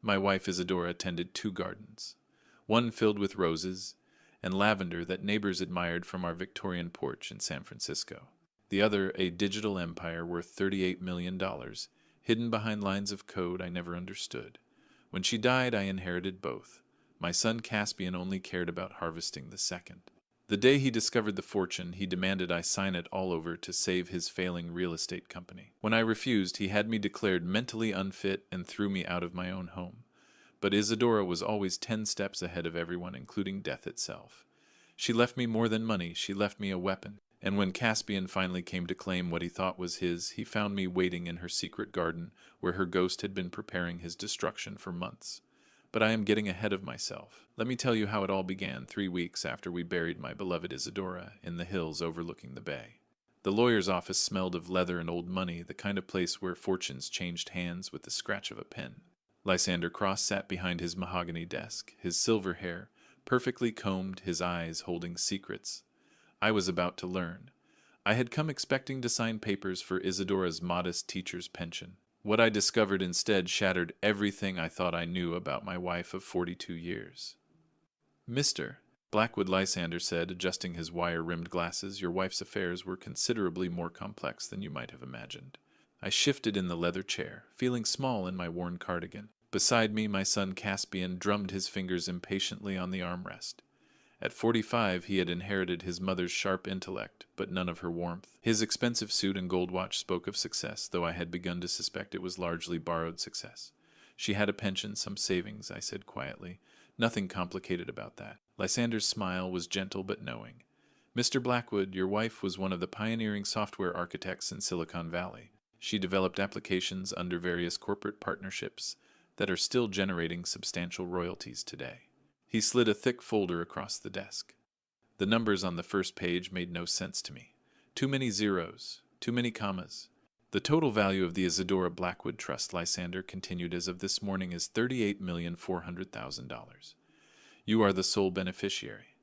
My wife Isadora tended two gardens, one filled with roses and lavender that neighbors admired from our Victorian porch in San Francisco. The other, a digital empire worth $38 million, hidden behind lines of code I never understood. When she died, I inherited both. My son Caspian only cared about harvesting the second. The day he discovered the fortune, he demanded I sign it all over to save his failing real estate company. When I refused, he had me declared mentally unfit and threw me out of my own home. But Isadora was always 10 steps ahead of everyone, including death itself. She left me more than money, she left me a weapon. And when Caspian finally came to claim what he thought was his, he found me waiting in her secret garden, where her ghost had been preparing his destruction for months. But I am getting ahead of myself. Let me tell you how it all began 3 weeks after we buried my beloved Isadora in the hills overlooking the bay. The lawyer's office smelled of leather and old money, the kind of place where fortunes changed hands with the scratch of a pen. Lysander Cross sat behind his mahogany desk, his silver hair perfectly combed, his eyes holding secrets. I was about to learn. I had come expecting to sign papers for Isadora's modest teacher's pension. What I discovered instead shattered everything I thought I knew about my wife of 42 years. "Mr. Blackwood," Lysander said, adjusting his wire-rimmed glasses, "your wife's affairs were considerably more complex than you might have imagined." I shifted in the leather chair, feeling small in my worn cardigan. Beside me, my son Caspian drummed his fingers impatiently on the armrest. At 45, he had inherited his mother's sharp intellect, but none of her warmth. His expensive suit and gold watch spoke of success, though I had begun to suspect it was largely borrowed success. "She had a pension, some savings," I said quietly. "Nothing complicated about that." Lysander's smile was gentle but knowing. "Mr. Blackwood, your wife was one of the pioneering software architects in Silicon Valley. She developed applications under various corporate partnerships that are still generating substantial royalties today." He slid a thick folder across the desk. The numbers on the first page made no sense to me. Too many zeros, too many commas. "The total value of the Isadora Blackwood Trust," Lysander continued as of this morning, "is $38,400,000. You are the sole beneficiary."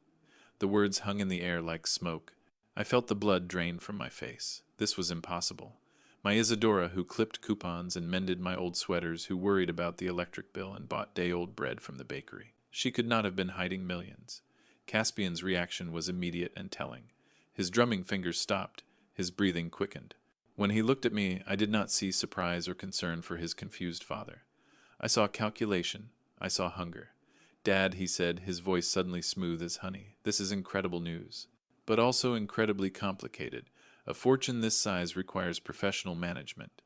The words hung in the air like smoke. I felt the blood drain from my face. This was impossible. My Isadora, who clipped coupons and mended my old sweaters, who worried about the electric bill and bought day-old bread from the bakery. She could not have been hiding millions. Caspian's reaction was immediate and telling. His drumming fingers stopped, his breathing quickened. When he looked at me, I did not see surprise or concern for his confused father. I saw calculation. I saw hunger. "Dad," he said, his voice suddenly smooth as honey, "this is incredible news, but also incredibly complicated. A fortune this size requires professional management.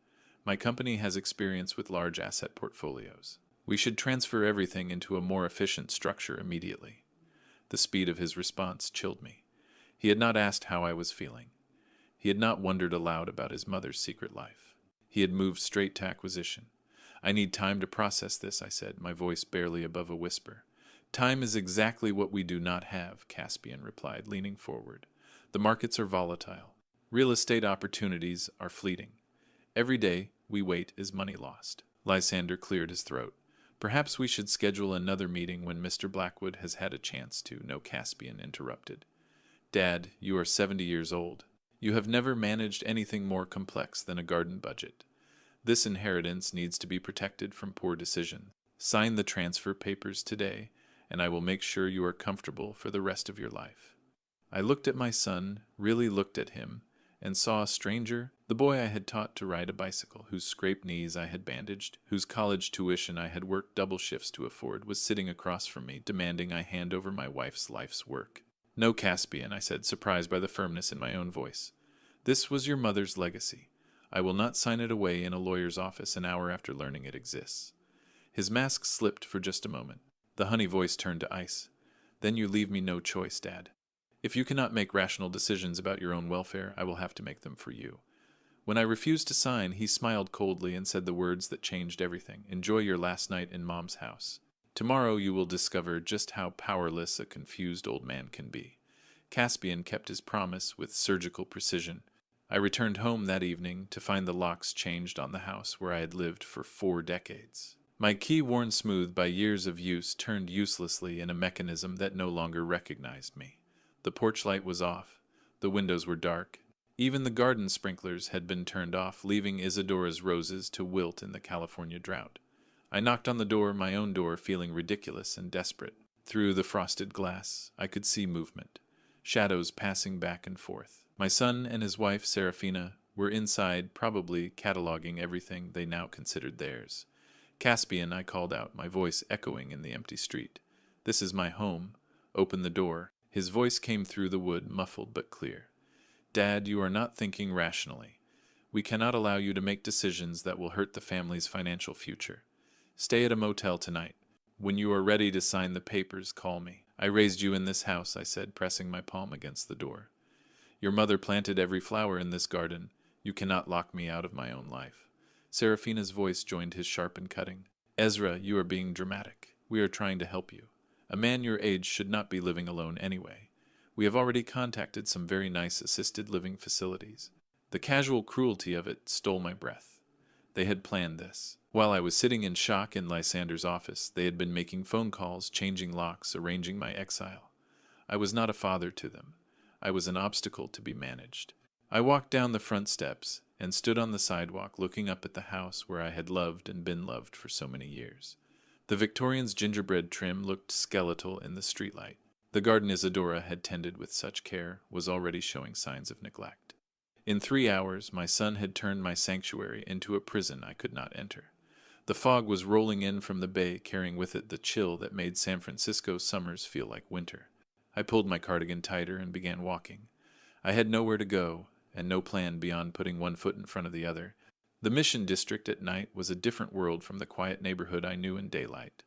My company has experience with large asset portfolios. We should transfer everything into a more efficient structure immediately." The speed of his response chilled me. He had not asked how I was feeling. He had not wondered aloud about his mother's secret life. He had moved straight to acquisition. "I need time to process this," I said, my voice barely above a whisper. "Time is exactly what we do not have," Caspian replied, leaning forward. "The markets are volatile. Real estate opportunities are fleeting. Every day we wait is money lost." Lysander cleared his throat. "Perhaps we should schedule another meeting when Mr. Blackwood has had a chance to," No, Caspian interrupted. "Dad, you are 70 years old. You have never managed anything more complex than a garden budget. This inheritance needs to be protected from poor decisions. Sign the transfer papers today, and I will make sure you are comfortable for the rest of your life." I looked at my son, really looked at him, and saw a stranger, the boy I had taught to ride a bicycle, whose scraped knees I had bandaged, whose college tuition I had worked double shifts to afford, was sitting across from me, demanding I hand over my wife's life's work. "No, Caspian," I said, surprised by the firmness in my own voice. "This was your mother's legacy. I will not sign it away in a lawyer's office an hour after learning it exists." His mask slipped for just a moment. The honey voice turned to ice. "Then you leave me no choice, Dad. If you cannot make rational decisions about your own welfare, I will have to make them for you." When I refused to sign, he smiled coldly and said the words that changed everything. "Enjoy your last night in Mom's house. Tomorrow you will discover just how powerless a confused old man can be." Caspian kept his promise with surgical precision. I returned home that evening to find the locks changed on the house where I had lived for 4 decades. My key, worn smooth by years of use, turned uselessly in a mechanism that no longer recognized me. The porch light was off. The windows were dark. Even the garden sprinklers had been turned off, leaving Isadora's roses to wilt in the California drought. I knocked on the door, my own door, feeling ridiculous and desperate. Through the frosted glass, I could see movement, shadows passing back and forth. My son and his wife, Serafina, were inside, probably cataloging everything they now considered theirs. Caspian, I called out, my voice echoing in the empty street. This is my home. Open the door. His voice came through the wood, muffled but clear. Dad, you are not thinking rationally. We cannot allow you to make decisions that will hurt the family's financial future. Stay at a motel tonight. When you are ready to sign the papers, call me. I raised you in this house, I said, pressing my palm against the door. Your mother planted every flower in this garden. You cannot lock me out of my own life. Serafina's voice joined his sharp and cutting. Ezra, you are being dramatic. We are trying to help you. A man your age should not be living alone anyway. We have already contacted some very nice assisted living facilities. The casual cruelty of it stole my breath. They had planned this. While I was sitting in shock in Lysander's office, they had been making phone calls, changing locks, arranging my exile. I was not a father to them. I was an obstacle to be managed. I walked down the front steps and stood on the sidewalk looking up at the house where I had loved and been loved for so many years. The Victorian's gingerbread trim looked skeletal in the streetlight. The garden Isadora had tended with such care was already showing signs of neglect. In 3 hours, my son had turned my sanctuary into a prison I could not enter. The fog was rolling in from the bay, carrying with it the chill that made San Francisco summers feel like winter. I pulled my cardigan tighter and began walking. I had nowhere to go, and no plan beyond putting one foot in front of the other. The Mission District at night was a different world from the quiet neighborhood I knew in daylight.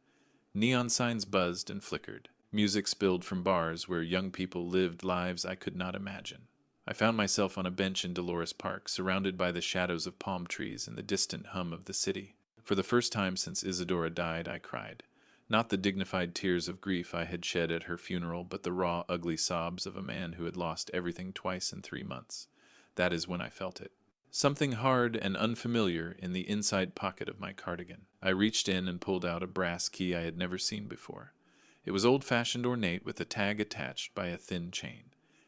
Neon signs buzzed and flickered. Music spilled from bars where young people lived lives I could not imagine. I found myself on a bench in Dolores Park, surrounded by the shadows of palm trees and the distant hum of the city. For the first time since Isadora died, I cried. Not the dignified tears of grief I had shed at her funeral, but the raw, ugly sobs of a man who had lost everything twice in 3 months. That is when I felt it. Something hard and unfamiliar in the inside pocket of my cardigan. I reached in and pulled out a brass key I had never seen before. It was old-fashioned ornate with a tag attached by a thin chain.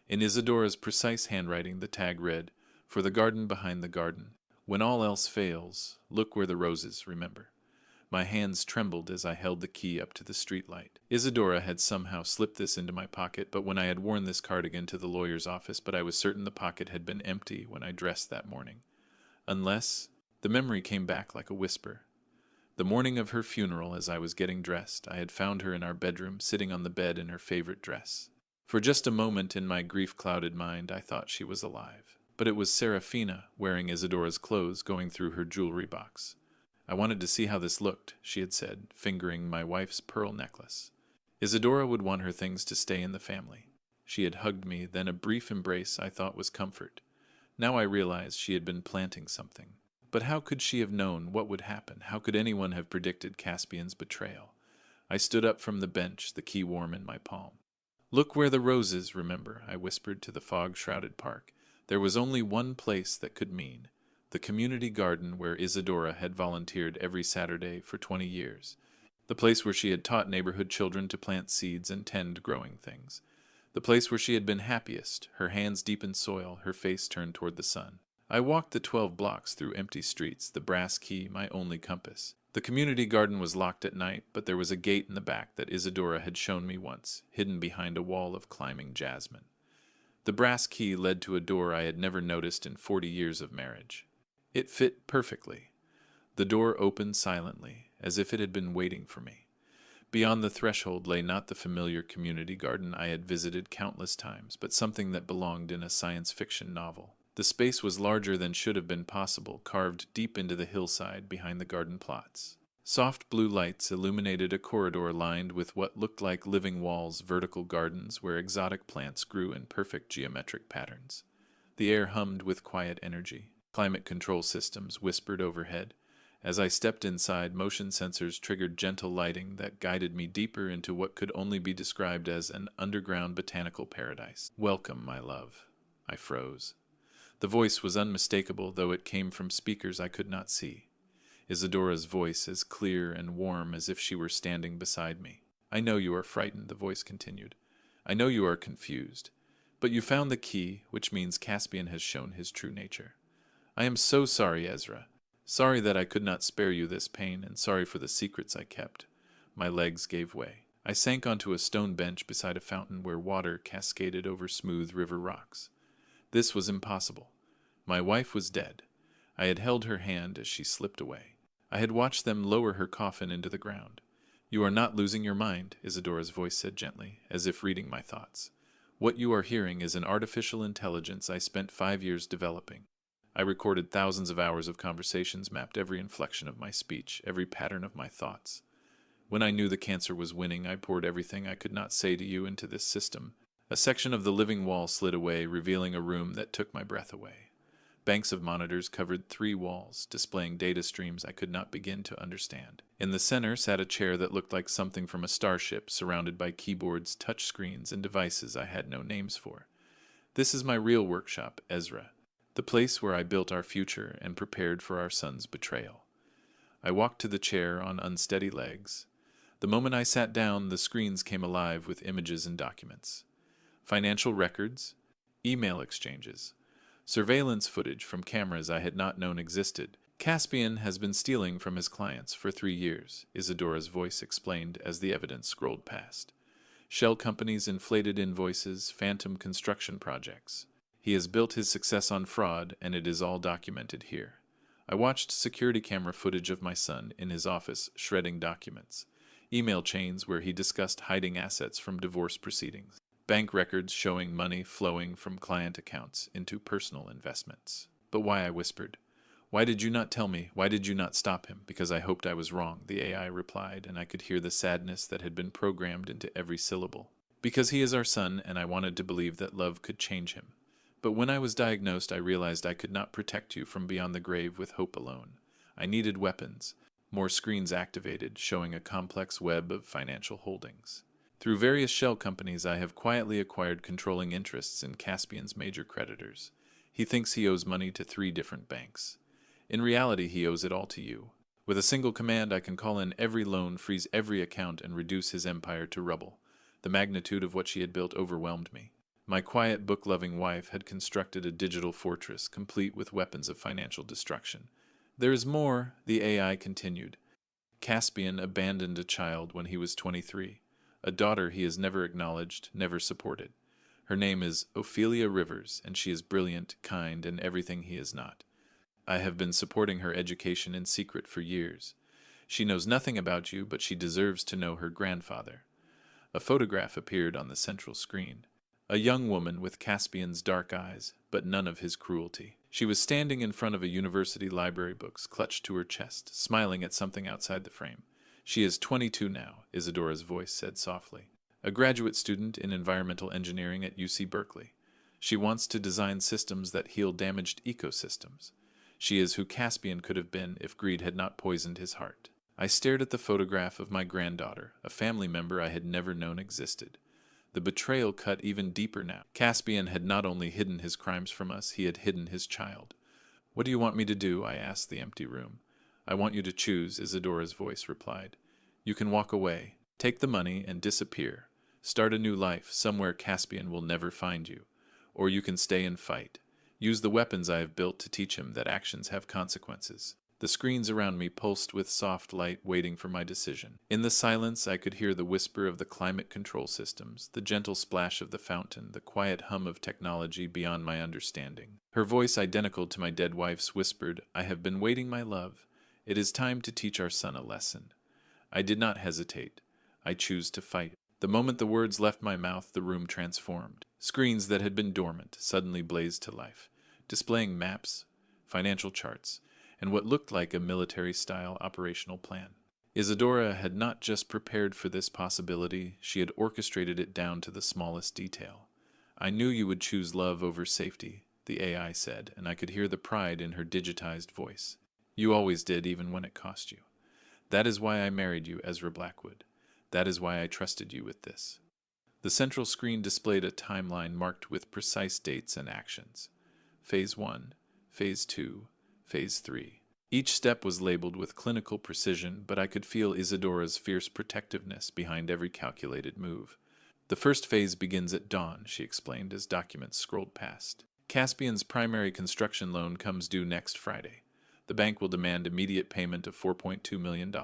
In Isadora's precise handwriting, the tag read, "For the garden behind the garden. When all else fails, look where the roses remember." My hands trembled as I held the key up to the streetlight. Isadora had somehow slipped this into my pocket, but when I had worn this cardigan to the lawyer's office, but I was certain the pocket had been empty when I dressed that morning. Unless, the memory came back like a whisper. The morning of her funeral, as I was getting dressed, I had found her in our bedroom, sitting on the bed in her favorite dress. For just a moment in my grief-clouded mind, I thought she was alive. But it was Serafina, wearing Isadora's clothes, going through her jewelry box. "I wanted to see how this looked," she had said, fingering my wife's pearl necklace. Isadora would want her things to stay in the family. She had hugged me, then a brief embrace I thought was comfort. Now I realized she had been planting something. But how could she have known what would happen? How could anyone have predicted Caspian's betrayal? I stood up from the bench, the key warm in my palm. "Look where the roses remember," I whispered to the fog-shrouded park. There was only one place that could mean the community garden where Isadora had volunteered every Saturday for 20 years. The place where she had taught neighborhood children to plant seeds and tend growing things. The place where she had been happiest, her hands deep in soil, her face turned toward the sun. I walked the 12 blocks through empty streets, the brass key my only compass. The community garden was locked at night, but there was a gate in the back that Isadora had shown me once, hidden behind a wall of climbing jasmine. The brass key led to a door I had never noticed in 40 years of marriage. It fit perfectly. The door opened silently, as if it had been waiting for me. Beyond the threshold lay not the familiar community garden I had visited countless times, but something that belonged in a science fiction novel. The space was larger than should have been possible, carved deep into the hillside behind the garden plots. Soft blue lights illuminated a corridor lined with what looked like living walls, vertical gardens where exotic plants grew in perfect geometric patterns. The air hummed with quiet energy. Climate control systems whispered overhead. As I stepped inside, motion sensors triggered gentle lighting that guided me deeper into what could only be described as an underground botanical paradise. "Welcome, my love." I froze. The voice was unmistakable, though it came from speakers I could not see. Isadora's voice as clear and warm as if she were standing beside me. "I know you are frightened," the voice continued. "I know you are confused. But you found the key, which means Caspian has shown his true nature. I am so sorry, Ezra. Sorry that I could not spare you this pain, and sorry for the secrets I kept. My legs gave way. I sank onto a stone bench beside a fountain where water cascaded over smooth river rocks. This was impossible. My wife was dead. I had held her hand as she slipped away. I had watched them lower her coffin into the ground. You are not losing your mind, Isadora's voice said gently, as if reading my thoughts. What you are hearing is an artificial intelligence I spent 5 years developing. I recorded thousands of hours of conversations, mapped every inflection of my speech, every pattern of my thoughts. When I knew the cancer was winning, I poured everything I could not say to you into this system. A section of the living wall slid away, revealing a room that took my breath away. Banks of monitors covered 3 walls, displaying data streams I could not begin to understand. In the center sat a chair that looked like something from a starship, surrounded by keyboards, touchscreens, and devices I had no names for. This is my real workshop, Ezra, the place where I built our future and prepared for our son's betrayal. I walked to the chair on unsteady legs. The moment I sat down, the screens came alive with images and documents. Financial records, email exchanges, surveillance footage from cameras I had not known existed. Caspian has been stealing from his clients for 3 years, Isadora's voice explained as the evidence scrolled past. Shell companies, inflated invoices, phantom construction projects. He has built his success on fraud, and it is all documented here. I watched security camera footage of my son in his office shredding documents, email chains where he discussed hiding assets from divorce proceedings, bank records showing money flowing from client accounts into personal investments. But why, I whispered. Why did you not tell me? Why did you not stop him? Because I hoped I was wrong, the AI replied, and I could hear the sadness that had been programmed into every syllable. Because he is our son, and I wanted to believe that love could change him. But when I was diagnosed, I realized I could not protect you from beyond the grave with hope alone. I needed weapons, more screens activated, showing a complex web of financial holdings. Through various shell companies, I have quietly acquired controlling interests in Caspian's major creditors. He thinks he owes money to 3 different banks. In reality, he owes it all to you. With a single command, I can call in every loan, freeze every account, and reduce his empire to rubble. The magnitude of what she had built overwhelmed me. My quiet, book-loving wife had constructed a digital fortress, complete with weapons of financial destruction. There is more, the AI continued. Caspian abandoned a child when he was 23. A daughter he has never acknowledged, never supported. Her name is Ophelia Rivers, and she is brilliant, kind, and everything he is not. I have been supporting her education in secret for years. She knows nothing about you, but she deserves to know her grandfather. A photograph appeared on the central screen. A young woman with Caspian's dark eyes, but none of his cruelty. She was standing in front of a university library, books clutched to her chest, smiling at something outside the frame. She is 22 now, Isadora's voice said softly. A graduate student in environmental engineering at UC Berkeley. She wants to design systems that heal damaged ecosystems. She is who Caspian could have been if greed had not poisoned his heart. I stared at the photograph of my granddaughter, a family member I had never known existed. The betrayal cut even deeper now. Caspian had not only hidden his crimes from us, he had hidden his child. What do you want me to do? I asked the empty room. I want you to choose, Isadora's voice replied. You can walk away, take the money, and disappear. Start a new life, somewhere Caspian will never find you. Or you can stay and fight. Use the weapons I have built to teach him that actions have consequences. The screens around me pulsed with soft light, waiting for my decision. In the silence, I could hear the whisper of the climate control systems, the gentle splash of the fountain, the quiet hum of technology beyond my understanding. Her voice, identical to my dead wife's, whispered, I have been waiting, my love. It is time to teach our son a lesson. I did not hesitate. I choose to fight. The moment the words left my mouth, the room transformed. Screens that had been dormant suddenly blazed to life, displaying maps, financial charts, and what looked like a military-style operational plan. Isadora had not just prepared for this possibility, she had orchestrated it down to the smallest detail. I knew you would choose love over safety, the AI said, and I could hear the pride in her digitized voice. You always did, even when it cost you. That is why I married you, Ezra Blackwood. That is why I trusted you with this. The central screen displayed a timeline marked with precise dates and actions. Phase 1, Phase 2, Phase 3. Each step was labeled with clinical precision, but I could feel Isadora's fierce protectiveness behind every calculated move. The first phase begins at dawn, she explained as documents scrolled past. Caspian's primary construction loan comes due next Friday. The bank will demand immediate payment of $4.2 million.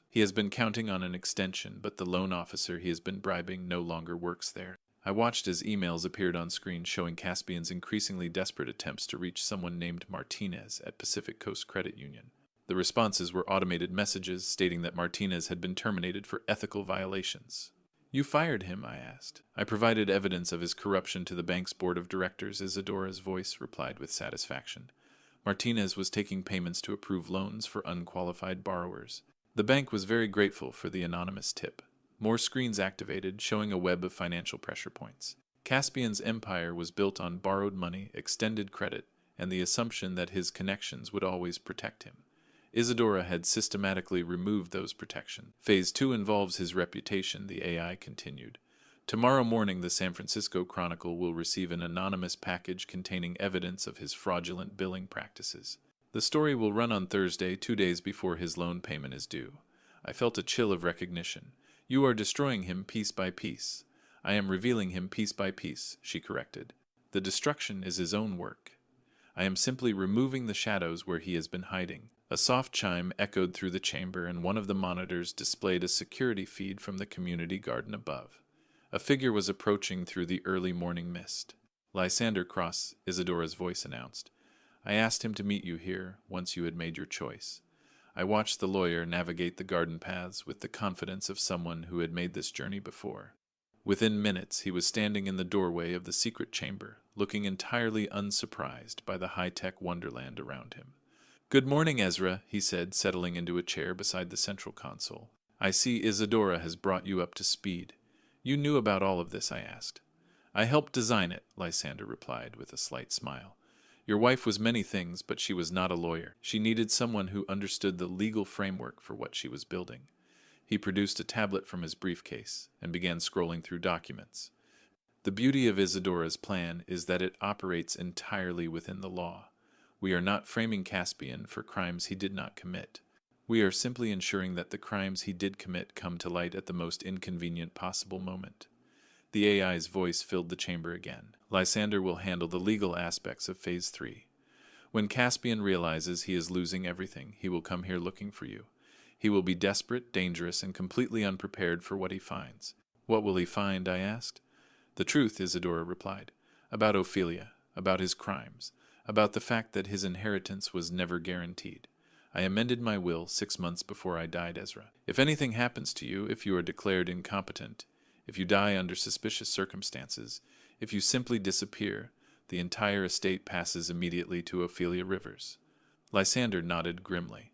He has been counting on an extension, but the loan officer he has been bribing no longer works there. I watched as emails appeared on screen showing Caspian's increasingly desperate attempts to reach someone named Martinez at Pacific Coast Credit Union. The responses were automated messages stating that Martinez had been terminated for ethical violations. "You fired him?" I asked. "I provided evidence of his corruption to the bank's board of directors," Isadora's voice replied with satisfaction. Martinez was taking payments to approve loans for unqualified borrowers. The bank was very grateful for the anonymous tip. More screens activated, showing a web of financial pressure points. Caspian's empire was built on borrowed money, extended credit, and the assumption that his connections would always protect him. Isadora had systematically removed those protections. Phase 2 involves his reputation, the AI continued. Tomorrow morning, the San Francisco Chronicle will receive an anonymous package containing evidence of his fraudulent billing practices. The story will run on Thursday, 2 days before his loan payment is due. I felt a chill of recognition. "You are destroying him piece by piece." "I am revealing him piece by piece," she corrected. "The destruction is his own work. I am simply removing the shadows where he has been hiding." A soft chime echoed through the chamber, and one of the monitors displayed a security feed from the community garden above. A figure was approaching through the early morning mist. "Lysander Cross," Isadora's voice announced. "I asked him to meet you here once you had made your choice." I watched the lawyer navigate the garden paths with the confidence of someone who had made this journey before. Within minutes, he was standing in the doorway of the secret chamber, looking entirely unsurprised by the high-tech wonderland around him. "Good morning, Ezra," he said, settling into a chair beside the central console. "I see Isadora has brought you up to speed. You knew about all of this?" I asked. "I helped design it," Lysander replied with a slight smile. "Your wife was many things, but she was not a lawyer. She needed someone who understood the legal framework for what she was building." He produced a tablet from his briefcase and began scrolling through documents. "The beauty of Isadora's plan is that it operates entirely within the law. We are not framing Caspian for crimes he did not commit. We are simply ensuring that the crimes he did commit come to light at the most inconvenient possible moment." The AI's voice filled the chamber again. "Lysander will handle the legal aspects of Phase 3. When Caspian realizes he is losing everything, he will come here looking for you. He will be desperate, dangerous, and completely unprepared for what he finds." "What will he find?" I asked. "The truth," Isadora replied. "About Ophelia, about his crimes, about the fact that his inheritance was never guaranteed. I amended my will 6 months before I died, Ezra. If anything happens to you, if you are declared incompetent, if you die under suspicious circumstances, if you simply disappear, the entire estate passes immediately to Ophelia Rivers." Lysander nodded grimly.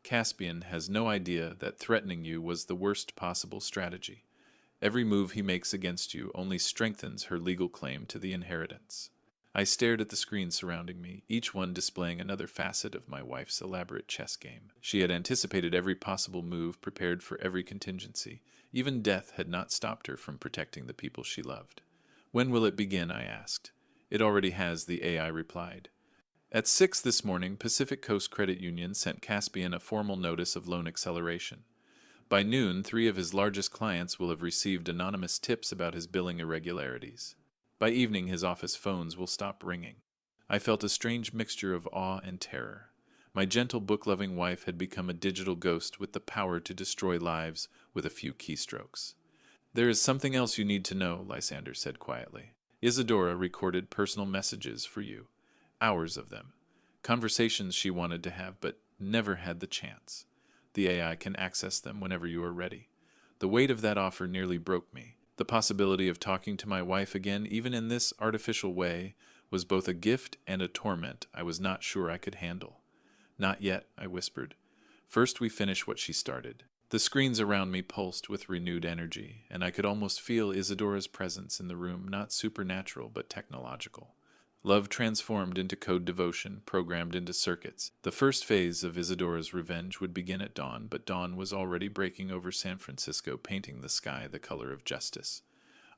"Caspian has no idea that threatening you was the worst possible strategy. Every move he makes against you only strengthens her legal claim to the inheritance." I stared at the screens surrounding me, each one displaying another facet of my wife's elaborate chess game. She had anticipated every possible move, prepared for every contingency. Even death had not stopped her from protecting the people she loved. "When will it begin?" I asked. "It already has," the AI replied. "At 6 this morning, Pacific Coast Credit Union sent Caspian a formal notice of loan acceleration. By noon, 3 of his largest clients will have received anonymous tips about his billing irregularities. By evening, his office phones will stop ringing." I felt a strange mixture of awe and terror. My gentle book-loving wife had become a digital ghost with the power to destroy lives with a few keystrokes. "There is something else you need to know," Lysander said quietly. "Isadora recorded personal messages for you. Hours of them. Conversations she wanted to have but never had the chance. The AI can access them whenever you are ready." The weight of that offer nearly broke me. The possibility of talking to my wife again, even in this artificial way, was both a gift and a torment I was not sure I could handle. "Not yet," I whispered. "First we finish what she started." The screens around me pulsed with renewed energy, and I could almost feel Isadora's presence in the room, not supernatural but technological. Love transformed into code devotion, programmed into circuits. The first phase of Isadora's revenge would begin at dawn, but dawn was already breaking over San Francisco, painting the sky the color of justice.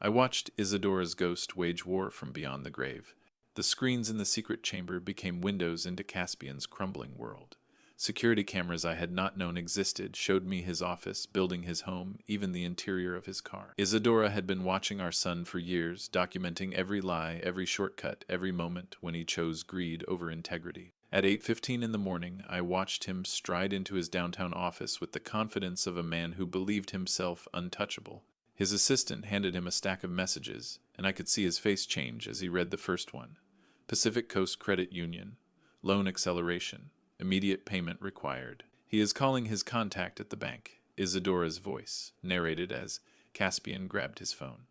I watched Isadora's ghost wage war from beyond the grave. The screens in the secret chamber became windows into Caspian's crumbling world. Security cameras I had not known existed showed me his office, building his home, even the interior of his car. Isadora had been watching our son for years, documenting every lie, every shortcut, every moment when he chose greed over integrity. At 8:15 in the morning, I watched him stride into his downtown office with the confidence of a man who believed himself untouchable. His assistant handed him a stack of messages, and I could see his face change as he read the first one. Pacific Coast Credit Union. Loan acceleration. Immediate payment required. He is calling his contact at the bank. Isadora's voice, narrated as Caspian grabbed his phone.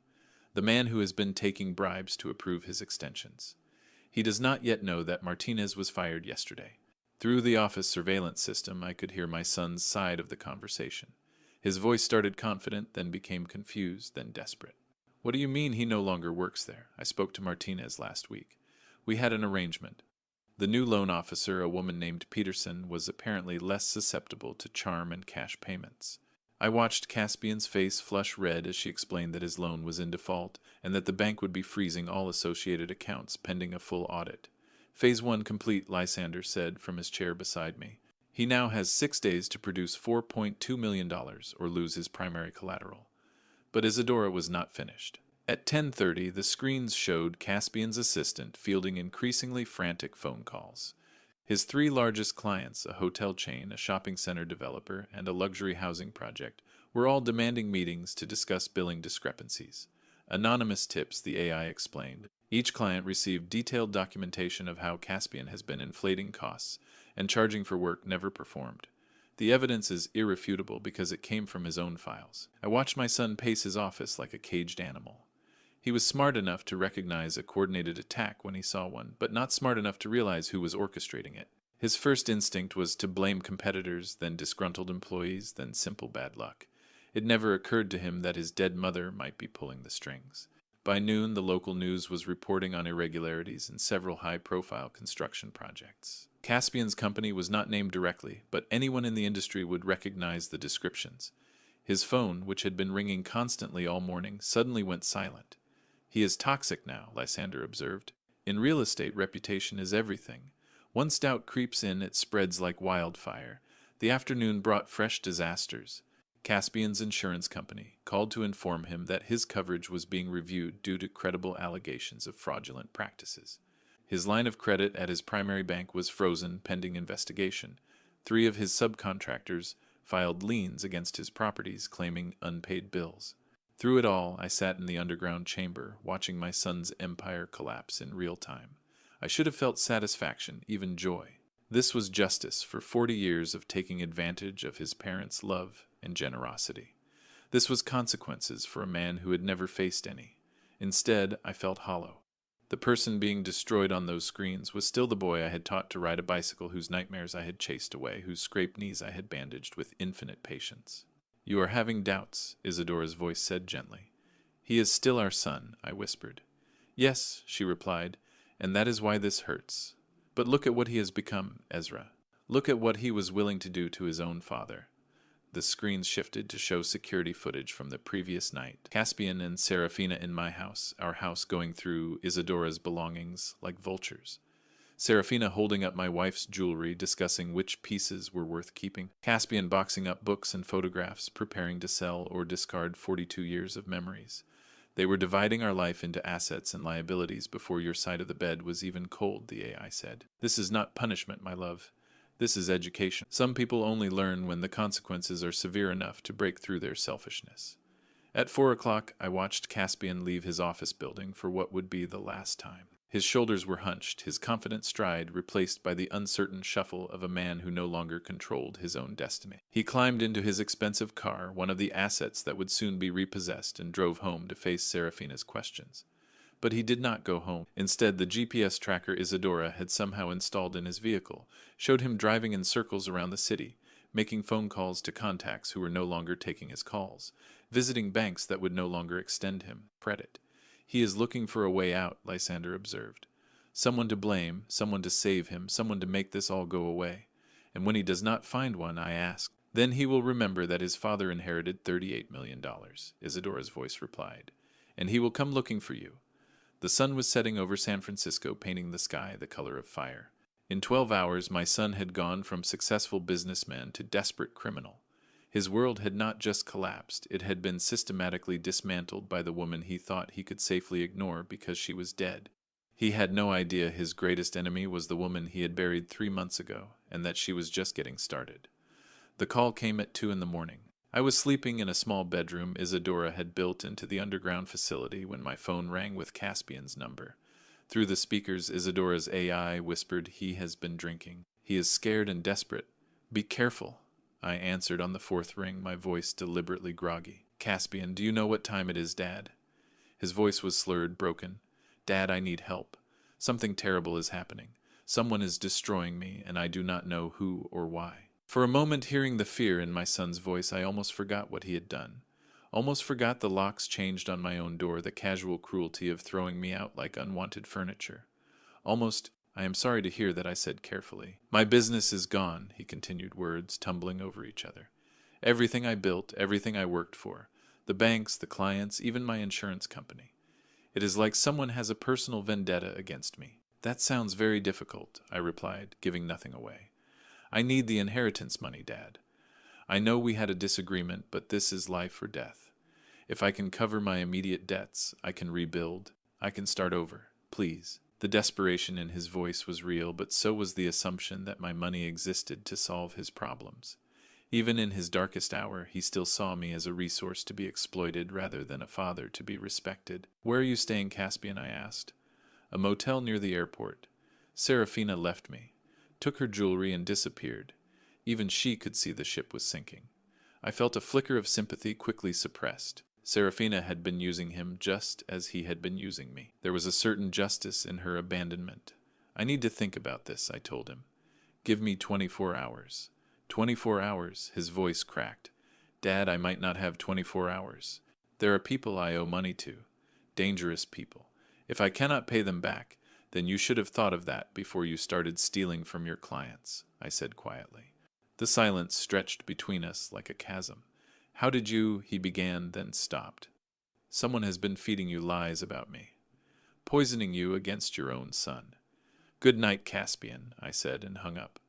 The man who has been taking bribes to approve his extensions. He does not yet know that Martinez was fired yesterday. Through the office surveillance system, I could hear my son's side of the conversation. His voice started confident, then became confused, then desperate. What do you mean he no longer works there? I spoke to Martinez last week. We had an arrangement. The new loan officer, a woman named Peterson, was apparently less susceptible to charm and cash payments. I watched Caspian's face flush red as she explained that his loan was in default and that the bank would be freezing all associated accounts pending a full audit. Phase 1 complete, Lysander said from his chair beside me. He now has 6 days to produce $4.2 million or lose his primary collateral. But Isadora was not finished. At 10:30, the screens showed Caspian's assistant fielding increasingly frantic phone calls. His 3 largest clients, a hotel chain, a shopping center developer, and a luxury housing project, were all demanding meetings to discuss billing discrepancies. Anonymous tips, the AI explained. Each client received detailed documentation of how Caspian has been inflating costs and charging for work never performed. The evidence is irrefutable because it came from his own files. I watched my son pace his office like a caged animal. He was smart enough to recognize a coordinated attack when he saw one, but not smart enough to realize who was orchestrating it. His first instinct was to blame competitors, then disgruntled employees, then simple bad luck. It never occurred to him that his dead mother might be pulling the strings. By noon, the local news was reporting on irregularities in several high-profile construction projects. Caspian's company was not named directly, but anyone in the industry would recognize the descriptions. His phone, which had been ringing constantly all morning, suddenly went silent. He is toxic now, Lysander observed. In real estate, reputation is everything. Once doubt creeps in, it spreads like wildfire. The afternoon brought fresh disasters. Caspian's insurance company called to inform him that his coverage was being reviewed due to credible allegations of fraudulent practices. His line of credit at his primary bank was frozen pending investigation. 3 of his subcontractors filed liens against his properties claiming unpaid bills. Through it all, I sat in the underground chamber, watching my son's empire collapse in real time. I should have felt satisfaction, even joy. This was justice for 40 years of taking advantage of his parents' love and generosity. This was consequences for a man who had never faced any. Instead, I felt hollow. The person being destroyed on those screens was still the boy I had taught to ride a bicycle, whose nightmares I had chased away, whose scraped knees I had bandaged with infinite patience. You are having doubts, Isadora's voice said gently. He is still our son, I whispered. Yes, she replied, and that is why this hurts. But look at what he has become, Ezra. Look at what he was willing to do to his own father. The screens shifted to show security footage from the previous night. Caspian and Serafina in my house, our house going through Isadora's belongings like vultures. Serafina holding up my wife's jewelry, discussing which pieces were worth keeping. Caspian boxing up books and photographs, preparing to sell or discard 42 years of memories. They were dividing our life into assets and liabilities before your side of the bed was even cold, the AI said. This is not punishment, my love. This is education. Some people only learn when the consequences are severe enough to break through their selfishness. At 4 o'clock, I watched Caspian leave his office building for what would be the last time. His shoulders were hunched, his confident stride replaced by the uncertain shuffle of a man who no longer controlled his own destiny. He climbed into his expensive car, one of the assets that would soon be repossessed, and drove home to face Serafina's questions. But he did not go home. Instead, the GPS tracker Isadora had somehow installed in his vehicle showed him driving in circles around the city, making phone calls to contacts who were no longer taking his calls, visiting banks that would no longer extend him credit. He is looking for a way out, Lysander observed. Someone to blame, someone to save him, someone to make this all go away. And when he does not find one, I ask, then he will remember that his father inherited $38 million, Isadora's voice replied. And he will come looking for you. The sun was setting over San Francisco, painting the sky the color of fire. In 12 hours, my son had gone from successful businessman to desperate criminal. His world had not just collapsed, it had been systematically dismantled by the woman he thought he could safely ignore because she was dead. He had no idea his greatest enemy was the woman he had buried 3 months ago, and that she was just getting started. The call came at 2 in the morning. I was sleeping in a small bedroom Isadora had built into the underground facility when my phone rang with Caspian's number. Through the speakers, Isadora's AI whispered, "He has been drinking. He is scared and desperate. Be careful." I answered on the fourth ring, my voice deliberately groggy. "Caspian, do you know what time it is, Dad?" His voice was slurred, broken. "Dad, I need help. Something terrible is happening. Someone is destroying me, and I do not know who or why." For a moment, hearing the fear in my son's voice, I almost forgot what he had done. Almost forgot the locks changed on my own door, the casual cruelty of throwing me out like unwanted furniture. Almost, "I am sorry to hear that," I said carefully. "My business is gone," he continued, words tumbling over each other. "Everything I built, everything I worked for. The banks, the clients, even my insurance company. It is like someone has a personal vendetta against me." "That sounds very difficult," I replied, giving nothing away. "I need the inheritance money, Dad. I know we had a disagreement, but this is life or death. If I can cover my immediate debts, I can rebuild. I can start over. Please." The desperation in his voice was real, but so was the assumption that my money existed to solve his problems. Even in his darkest hour, he still saw me as a resource to be exploited rather than a father to be respected. "Where are you staying, Caspian?" I asked. "A motel near the airport. Serafina left me, took her jewelry and disappeared. Even she could see the ship was sinking." I felt a flicker of sympathy quickly suppressed. Serafina had been using him just as he had been using me. There was a certain justice in her abandonment. "I need to think about this," I told him. "Give me 24 hours. 24 hours, his voice cracked. "Dad, I might not have 24 hours. There are people I owe money to. Dangerous people. If I cannot pay them back, then you should have thought of that before you started stealing from your clients," I said quietly. The silence stretched between us like a chasm. "How did you—" he began, then stopped. "Someone has been feeding you lies about me, poisoning you against your own son." "Good night, Caspian," I said and hung up.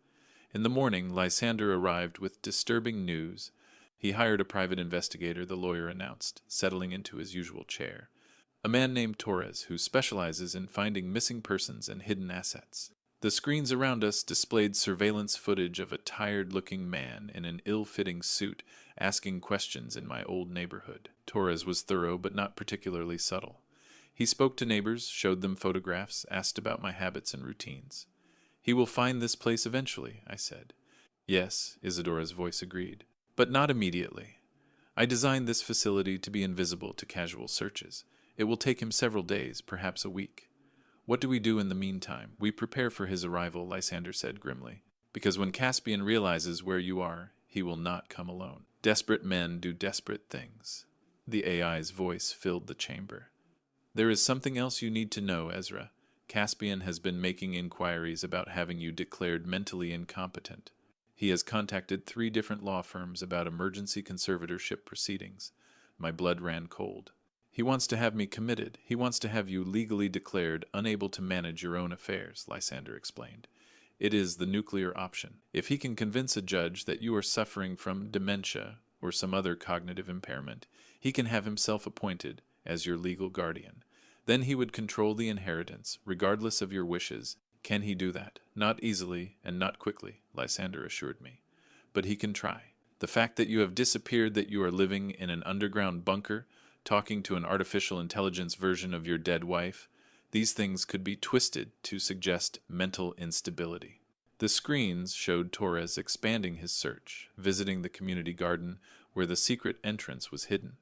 In the morning, Lysander arrived with disturbing news. He hired a private investigator, the lawyer announced, settling into his usual chair. "A man named Torres, who specializes in finding missing persons and hidden assets." The screens around us displayed surveillance footage of a tired-looking man in an ill-fitting suit asking questions in my old neighborhood. Torres was thorough but not particularly subtle. He spoke to neighbors, showed them photographs, asked about my habits and routines. "He will find this place eventually," I said. "Yes," Isadora's voice agreed, "but not immediately. I designed this facility to be invisible to casual searches. It will take him several days, perhaps a week." "What do we do in the meantime?" "We prepare for his arrival," Lysander said grimly. "Because when Caspian realizes where you are, he will not come alone. Desperate men do desperate things." The AI's voice filled the chamber. "There is something else you need to know, Ezra. Caspian has been making inquiries about having you declared mentally incompetent. He has contacted 3 different law firms about emergency conservatorship proceedings." My blood ran cold. "He wants to have me committed. He wants to have you legally declared unable to manage your own affairs," Lysander explained. "It is the nuclear option. If he can convince a judge that you are suffering from dementia or some other cognitive impairment, he can have himself appointed as your legal guardian. Then he would control the inheritance, regardless of your wishes. Can he do that?" "Not easily and not quickly," Lysander assured me. "But he can try. The fact that you have disappeared, that you are living in an underground bunker, talking to an artificial intelligence version of your dead wife, these things could be twisted to suggest mental instability." The screens showed Torres expanding his search, visiting the community garden where the secret entrance was hidden.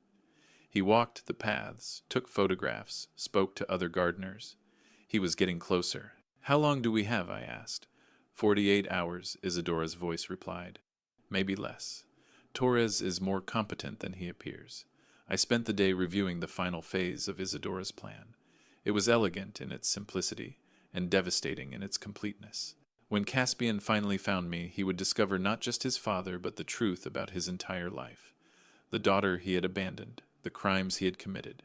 He walked the paths, took photographs, spoke to other gardeners. He was getting closer. "How long do we have?" I asked. 48 hours, Isadora's voice replied. "Maybe less. Torres is more competent than he appears." I spent the day reviewing the final phase of Isadora's plan. It was elegant in its simplicity and devastating in its completeness. When Caspian finally found me, he would discover not just his father, but the truth about his entire life. The daughter he had abandoned, the crimes he had committed,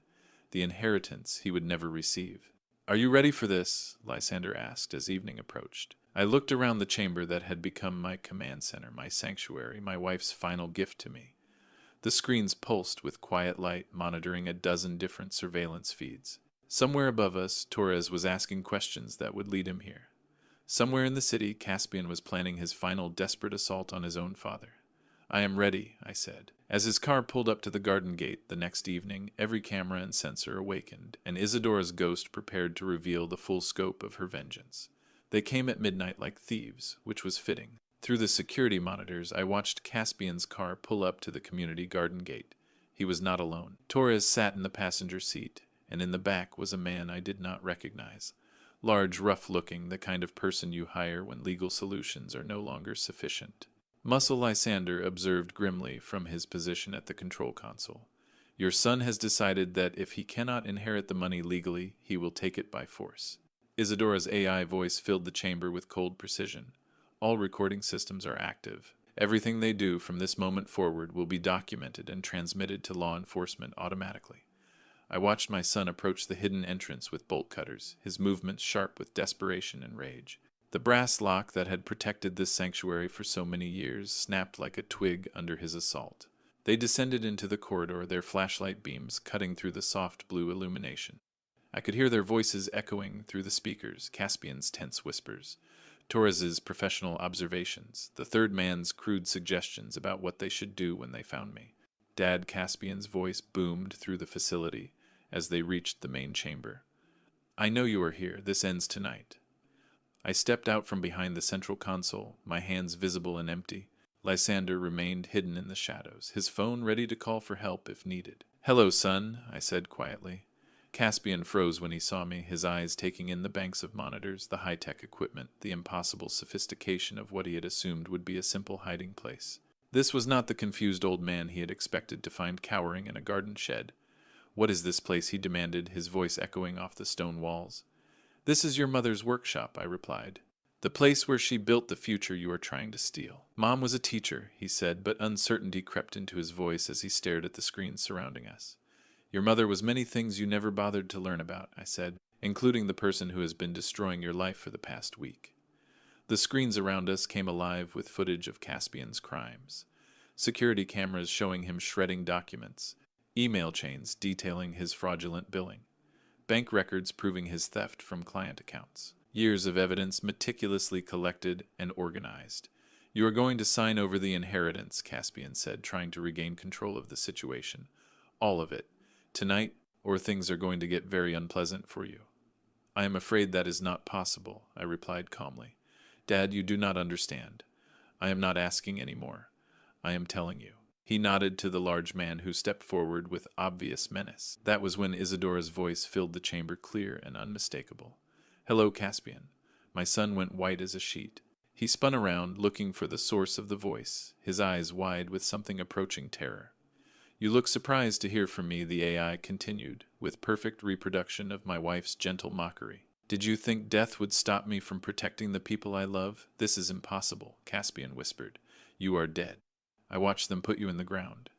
the inheritance he would never receive. "Are you ready for this?" Lysander asked as evening approached. I looked around the chamber that had become my command center, my sanctuary, my wife's final gift to me. The screens pulsed with quiet light, monitoring a dozen different surveillance feeds. Somewhere above us, Torres was asking questions that would lead him here. Somewhere in the city, Caspian was planning his final desperate assault on his own father. I am ready, I said. As his car pulled up to the garden gate the next evening, every camera and sensor awakened, and Isadora's ghost prepared to reveal the full scope of her vengeance. They came at midnight like thieves, which was fitting. Through the security monitors, I watched Caspian's car pull up to the community garden gate. He was not alone. Torres sat in the passenger seat, and in the back was a man I did not recognize. Large, rough-looking, the kind of person you hire when legal solutions are no longer sufficient. Muscle Lysander observed grimly from his position at the control console. Your son has decided that if he cannot inherit the money legally, he will take it by force. Isadora's AI voice filled the chamber with cold precision. All recording systems are active. Everything they do from this moment forward will be documented and transmitted to law enforcement automatically. I watched my son approach the hidden entrance with bolt cutters, his movements sharp with desperation and rage. The brass lock that had protected this sanctuary for so many years snapped like a twig under his assault. They descended into the corridor, their flashlight beams cutting through the soft blue illumination. I could hear their voices echoing through the speakers, Caspian's tense whispers, Torres's professional observations, the third man's crude suggestions about what they should do when they found me. Dad Caspian's voice boomed through the facility as they reached the main chamber. I know you are here. This ends tonight. I stepped out from behind the central console, my hands visible and empty. Lysander remained hidden in the shadows, his phone ready to call for help if needed. Hello, son, I said quietly. Caspian froze when he saw me, his eyes taking in the banks of monitors, the high-tech equipment, the impossible sophistication of what he had assumed would be a simple hiding place. This was not the confused old man he had expected to find cowering in a garden shed. What is this place? He demanded, his voice echoing off the stone walls. This is your mother's workshop, I replied. The place where she built the future you are trying to steal. Mom was a teacher, he said, but uncertainty crept into his voice as he stared at the screens surrounding us. Your mother was many things you never bothered to learn about, I said, including the person who has been destroying your life for the past week. The screens around us came alive with footage of Caspian's crimes. Security cameras showing him shredding documents, email chains detailing his fraudulent billing, bank records proving his theft from client accounts, years of evidence meticulously collected and organized. You are going to sign over the inheritance, Caspian said, trying to regain control of the situation. All of it. Tonight, or things are going to get very unpleasant for you. I am afraid that is not possible, I replied calmly. Dad, you do not understand. I am not asking any more. I am telling you. He nodded to the large man who stepped forward with obvious menace. That was when Isadora's voice filled the chamber clear and unmistakable. Hello, Caspian. My son went white as a sheet. He spun around, looking for the source of the voice, his eyes wide with something approaching terror. You look surprised to hear from me, the AI continued, with perfect reproduction of my wife's gentle mockery. Did you think death would stop me from protecting the people I love? This is impossible, Caspian whispered. You are dead. I watched them put you in the ground.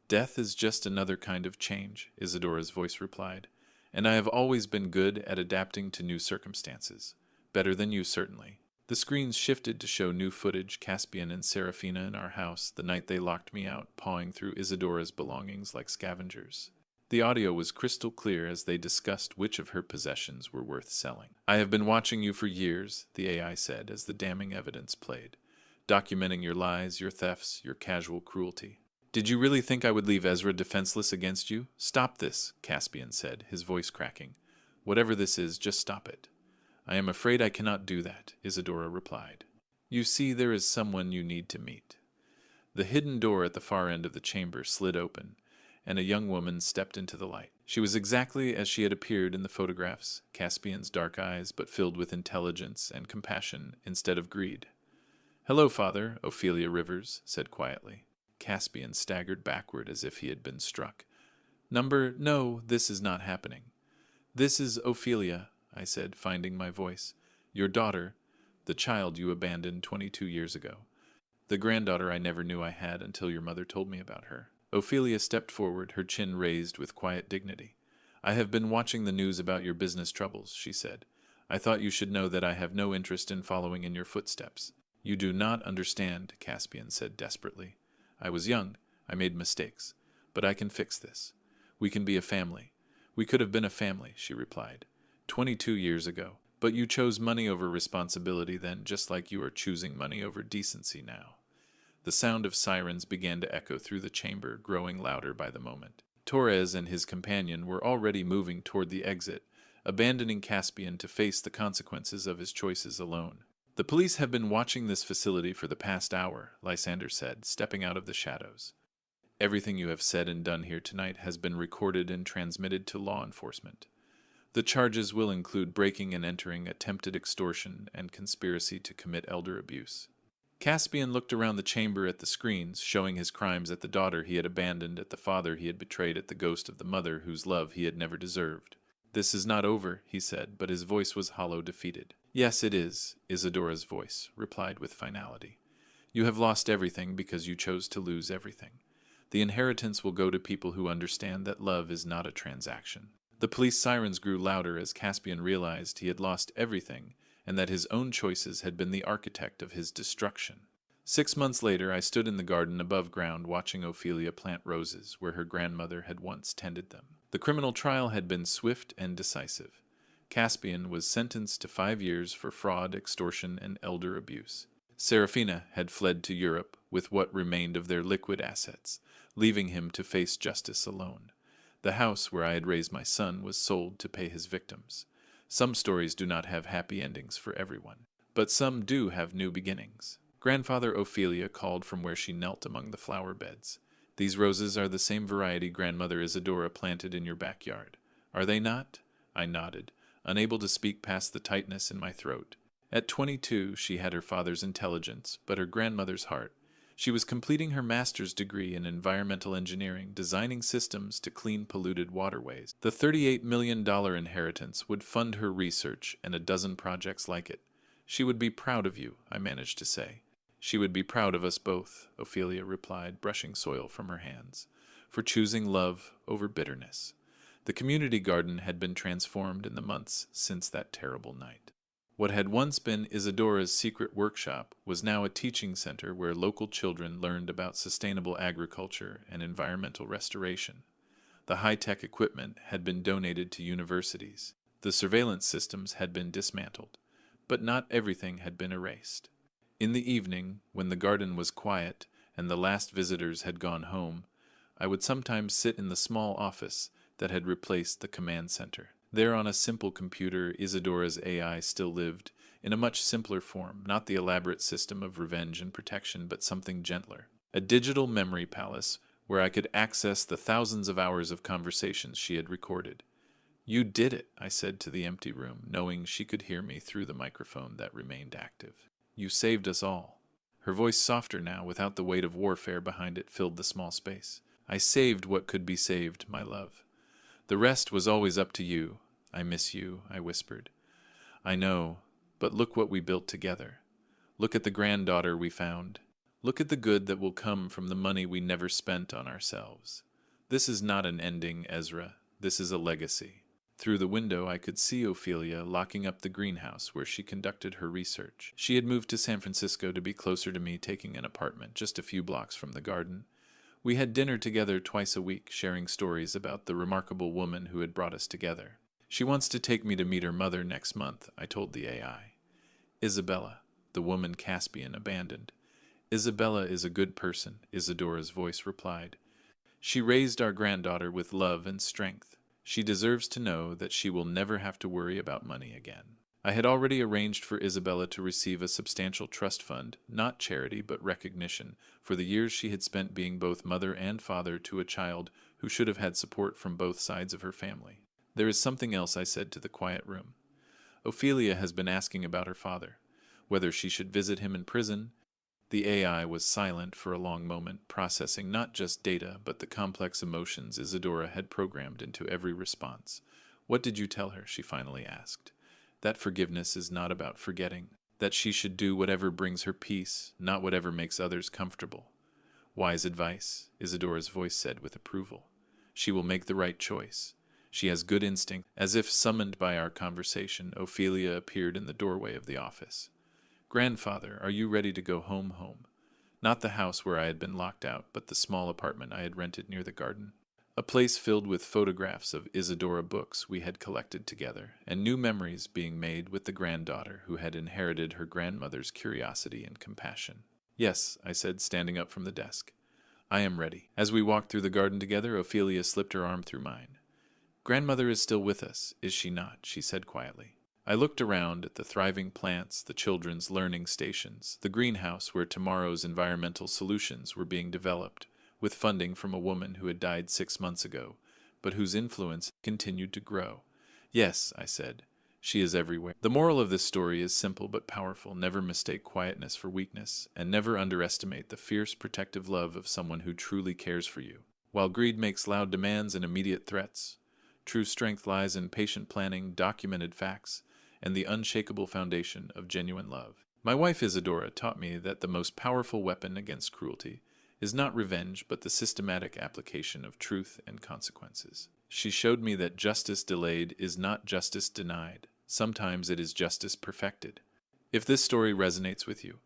Death is just another kind of change, Isadora's voice replied, and I have always been good at adapting to new circumstances. Better than you, certainly. The screens shifted to show new footage, Caspian and Serafina in our house, the night they locked me out, pawing through Isadora's belongings like scavengers. The audio was crystal clear as they discussed which of her possessions were worth selling. I have been watching you for years, the AI said as the damning evidence played, documenting your lies, your thefts, your casual cruelty. Did you really think I would leave Ezra defenseless against you? Stop this, Caspian said, his voice cracking. Whatever this is, just stop it. I am afraid I cannot do that, Isadora replied. You see, there is someone you need to meet. The hidden door at the far end of the chamber slid open, and a young woman stepped into the light. She was exactly as she had appeared in the photographs, Caspian's dark eyes, but filled with intelligence and compassion instead of greed. Hello, Father, Ophelia Rivers said quietly. Caspian staggered backward as if he had been struck. No, this is not happening. This is Ophelia, I said, finding my voice. Your daughter, the child you abandoned 22 years ago. The granddaughter I never knew I had until your mother told me about her. Ophelia stepped forward, her chin raised with quiet dignity. I have been watching the news about your business troubles, she said. I thought you should know that I have no interest in following in your footsteps. You do not understand, Caspian said desperately. I was young. I made mistakes. But I can fix this. We can be a family. We could have been a family, she replied. 22 years ago. But you chose money over responsibility then, just like you are choosing money over decency now. The sound of sirens began to echo through the chamber, growing louder by the moment. Torres and his companion were already moving toward the exit, abandoning Caspian to face the consequences of his choices alone. The police have been watching this facility for the past hour, Lysander said, stepping out of the shadows. Everything you have said and done here tonight has been recorded and transmitted to law enforcement. The charges will include breaking and entering, attempted extortion, and conspiracy to commit elder abuse. Caspian looked around the chamber at the screens, showing his crimes at the daughter he had abandoned, at the father he had betrayed, at the ghost of the mother whose love he had never deserved. This is not over, he said, but his voice was hollow, defeated. Yes, it is, Isadora's voice replied with finality. You have lost everything because you chose to lose everything. The inheritance will go to people who understand that love is not a transaction. The police sirens grew louder as Caspian realized he had lost everything and that his own choices had been the architect of his destruction. 6 months later, I stood in the garden above ground watching Ophelia plant roses where her grandmother had once tended them. The criminal trial had been swift and decisive. Caspian was sentenced to 5 years for fraud, extortion, and elder abuse. Serafina had fled to Europe with what remained of their liquid assets, leaving him to face justice alone. The house where I had raised my son was sold to pay his victims. Some stories do not have happy endings for everyone, but some do have new beginnings. Grandfather Ophelia called from where she knelt among the flower beds. These roses are the same variety Grandmother Isidora planted in your backyard. Are they not? I nodded, unable to speak past the tightness in my throat. At 22, she had her father's intelligence, but her grandmother's heart. She was completing her master's degree in environmental engineering, designing systems to clean polluted waterways. The $38 million inheritance would fund her research and a dozen projects like it. She would be proud of you, I managed to say. She would be proud of us both, Ophelia replied, brushing soil from her hands, for choosing love over bitterness. The community garden had been transformed in the months since that terrible night. What had once been Isadora's secret workshop was now a teaching center where local children learned about sustainable agriculture and environmental restoration. The high-tech equipment had been donated to universities. The surveillance systems had been dismantled, but not everything had been erased. In the evening, when the garden was quiet and the last visitors had gone home, I would sometimes sit in the small office that had replaced the command center. There on a simple computer, Isadora's AI still lived, in a much simpler form, not the elaborate system of revenge and protection, but something gentler. A digital memory palace where I could access the thousands of hours of conversations she had recorded. You did it, I said to the empty room, knowing she could hear me through the microphone that remained active. You saved us all. Her voice, softer now, without the weight of warfare behind it, filled the small space. I saved what could be saved, my love. The rest was always up to you. I miss you, I whispered. I know, but look what we built together. Look at the granddaughter we found. Look at the good that will come from the money we never spent on ourselves. This is not an ending, Ezra. This is a legacy. Through the window I could see Ophelia locking up the greenhouse where she conducted her research. She had moved to San Francisco to be closer to me, taking an apartment just a few blocks from the garden. We had dinner together twice a week, sharing stories about the remarkable woman who had brought us together. She wants to take me to meet her mother next month, I told the AI. Isabella, the woman Caspian abandoned. Isabella is a good person, Isadora's voice replied. She raised our granddaughter with love and strength. She deserves to know that she will never have to worry about money again. I had already arranged for Isabella to receive a substantial trust fund, not charity but recognition, for the years she had spent being both mother and father to a child who should have had support from both sides of her family. There is something else, I said to the quiet room. Ophelia has been asking about her father, whether she should visit him in prison. The AI was silent for a long moment, processing not just data but the complex emotions Isadora had programmed into every response. What did you tell her? She finally asked. That forgiveness is not about forgetting, that she should do whatever brings her peace, not whatever makes others comfortable. Wise advice, Isadora's voice said with approval. She will make the right choice. She has good instinct. As if summoned by our conversation, Ophelia appeared in the doorway of the office. Grandfather, are you ready to go home? Not the house where I had been locked out, but the small apartment I had rented near the garden. A place filled with photographs of Isadora books we had collected together, and new memories being made with the granddaughter who had inherited her grandmother's curiosity and compassion. Yes, I said, standing up from the desk. I am ready. As we walked through the garden together, Ophelia slipped her arm through mine. Grandmother is still with us, is she not? She said quietly. I looked around at the thriving plants, the children's learning stations, the greenhouse where tomorrow's environmental solutions were being developed, with funding from a woman who had died 6 months ago, but whose influence continued to grow. Yes, I said, she is everywhere. The moral of this story is simple but powerful. Never mistake quietness for weakness, and never underestimate the fierce protective love of someone who truly cares for you. While greed makes loud demands and immediate threats, true strength lies in patient planning, documented facts, and the unshakable foundation of genuine love. My wife Isadora taught me that the most powerful weapon against cruelty is not revenge, but the systematic application of truth and consequences. She showed me that justice delayed is not justice denied. Sometimes it is justice perfected. If this story resonates with you,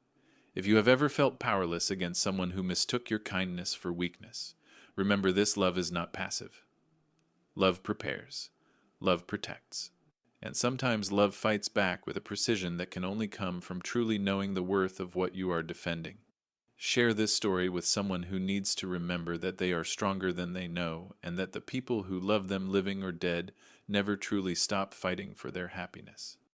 if you have ever felt powerless against someone who mistook your kindness for weakness, remember this: love is not passive. Love prepares. Love protects. And sometimes love fights back with a precision that can only come from truly knowing the worth of what you are defending. Share this story with someone who needs to remember that they are stronger than they know, and that the people who love them, living or dead, never truly stop fighting for their happiness.